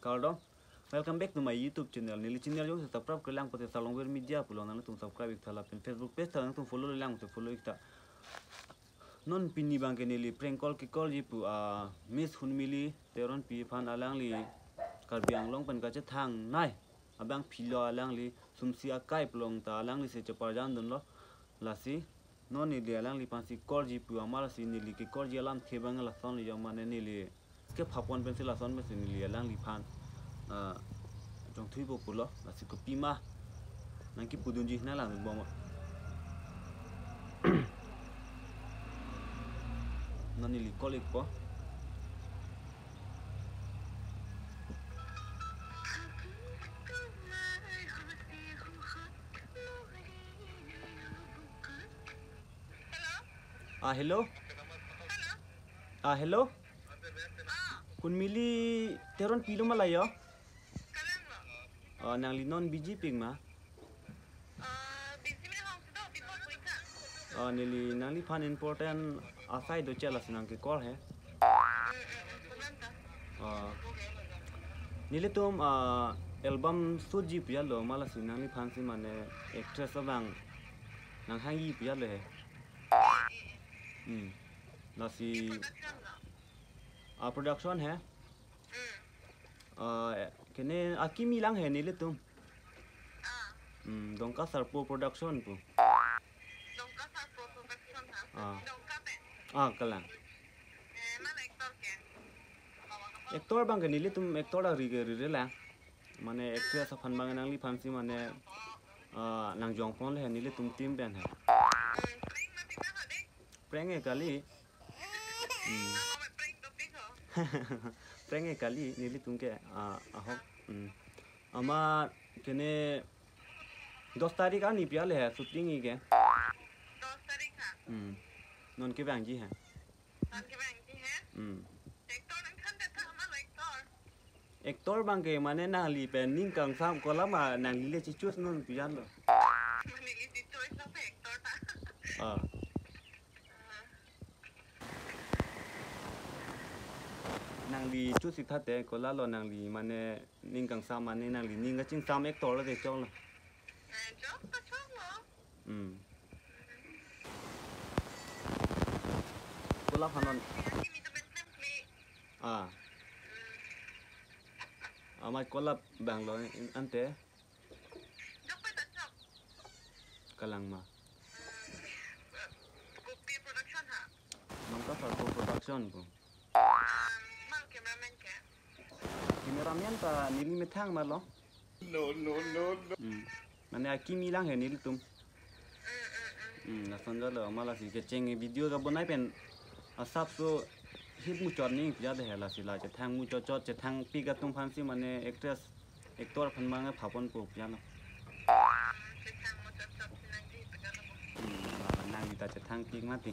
Kaldon, welcome back to my YouTube channel. Nili channel yung subscribe ke lang pati Salongware Media pulang nang tum subscribe ikta lapin Facebook page nang tum follow lang tu follow ikta. Non pini bang ke nili prank call ke call jipu Miss Hunmili teron pi fan alang li karbiang long pan kaca thang nai abang pilo alang li sumsi akai pelong ta alang li se ceparjan don lo lasi non nili alang li pansi call jipu amala si nili ke call jalam khebang la son li jamane nili ke phapon pencil la son me si nili alang li fan trong thui bộ lo là sự copy mà năng cái bùn gì nó làm được bom nó nili college po hello hello kun mili teron pilo malayo nang linon biji ping ma nili nang li fan important asai do chela sinang ke call hai nili tum album suji pia lo mala sinang li fan si mane actress abang nang hangi pia le nasi production hai kene akimi lang hai nili tum dongka sarpo production pu kalang actor bang nili tum actor la ri la mane actress fan bang nang li fan si mane nang jong phone le nili tum team ben hai prank kali prank kali nili tum ke ahok ama kene 10 तारीख आनी पियाले है शूटिंग ही के 10 तारीख नॉन के बैंक जी है एक्टर बंग के माने नाली पे निंग कंग साम कोला मा नाली ले चिचुस नॉन पियान लो नाली चिचुस लो पे एक्टर ता नाली चुसिक थाते कोला लो नाली माने निंग कंग साम माने नाली निंग का चिंग साम एक्टर लो दे चों लो कोला फानन आमाय कोला बैंगलोर अंते कलांग मा कोपी प्रोडक्शन हा मंका फारको प्रोडक्शन को माल कैमरामैन का नीली में थांग मार लो no माने आकिमी लांग है नीली तुम ना संजा लो माला सी के चेंगे वीडियो का बनाई पेन सब सो हिप मुचर नहीं ज्यादा है लासी ला थांग मुचर चर चे थांग पी का तुम फांसी माने एक्ट्रेस एक्टर फन मांगे फापन को जानो नांगी ता चे थांग पी माती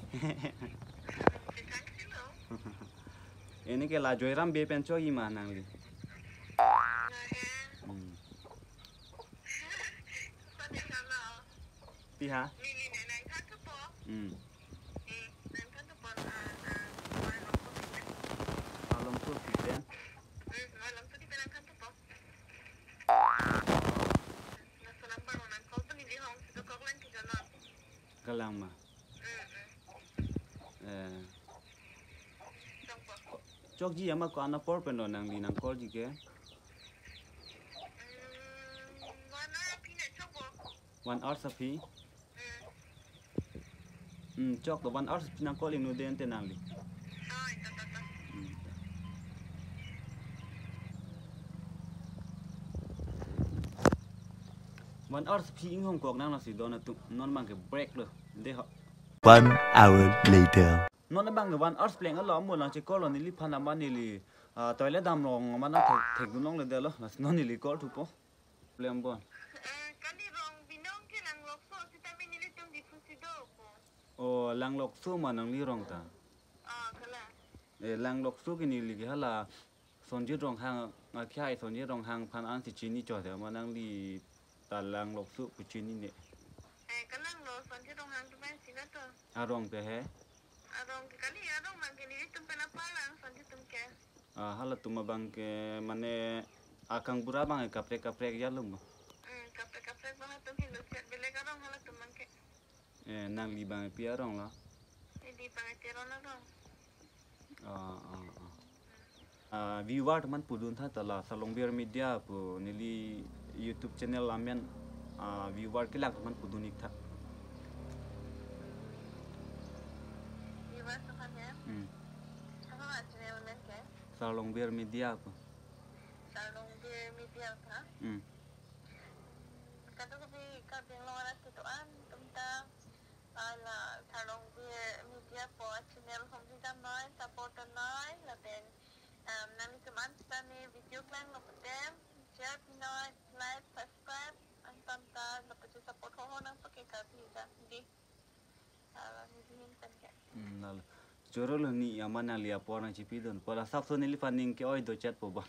एने के ला जोयराम बे पेन चोई मा नांगी पिहा alam tu pipen kalang ma chok ji ama ko ana por pen nang li nang call ji ke one hour sapi chok the 1 hour nang calling no den tenang li one hour sapi ing hong kok nang la si don tu non bang ke break lo de ho 1 hour later non bang ke 1 hour playing lo mo lang che call ni li phana ma ni li toilet dam rong ma na thek du nong le de lo non ni li call tu po problem bon lang lok su mà nang li rong ta lang lok su cái này li hala son ji rong hang khai son ji rong hang phan an si chi ni cho de ma nang li ta lang lok su ku chi ni ne cái lang lo son ji rong hang tu ben si na to rong pe he rong cái ni rong mang cái ni tum pe na pa lang son ji tum ke Hala tuma bangke mane akang bura bang kaprek ya lum. Kape banget tuh hidup set beli karong halat tuh mangke. Nang li bang piarong la. Di pangatiro na dong. Viewer man pudun tha tala salong biar media pu nili YouTube channel amen viewer kelak man pudun ik tha. Di ba sa kanya? Ano nga channel men ke? Salong biar media pu. Salong di media ka? Kado kabi yang lawan tuan tentang ala salong di media po channel komplita noy support noy laten nami teman kami video klan lopetem share noy like subscribe ang tanta lepas support ho nang pakai kabi ka di ni dihintan ka. Nal. Chorol ni amana li apora chipidon. Pala sap so nili fanning ke oi do chat po ba.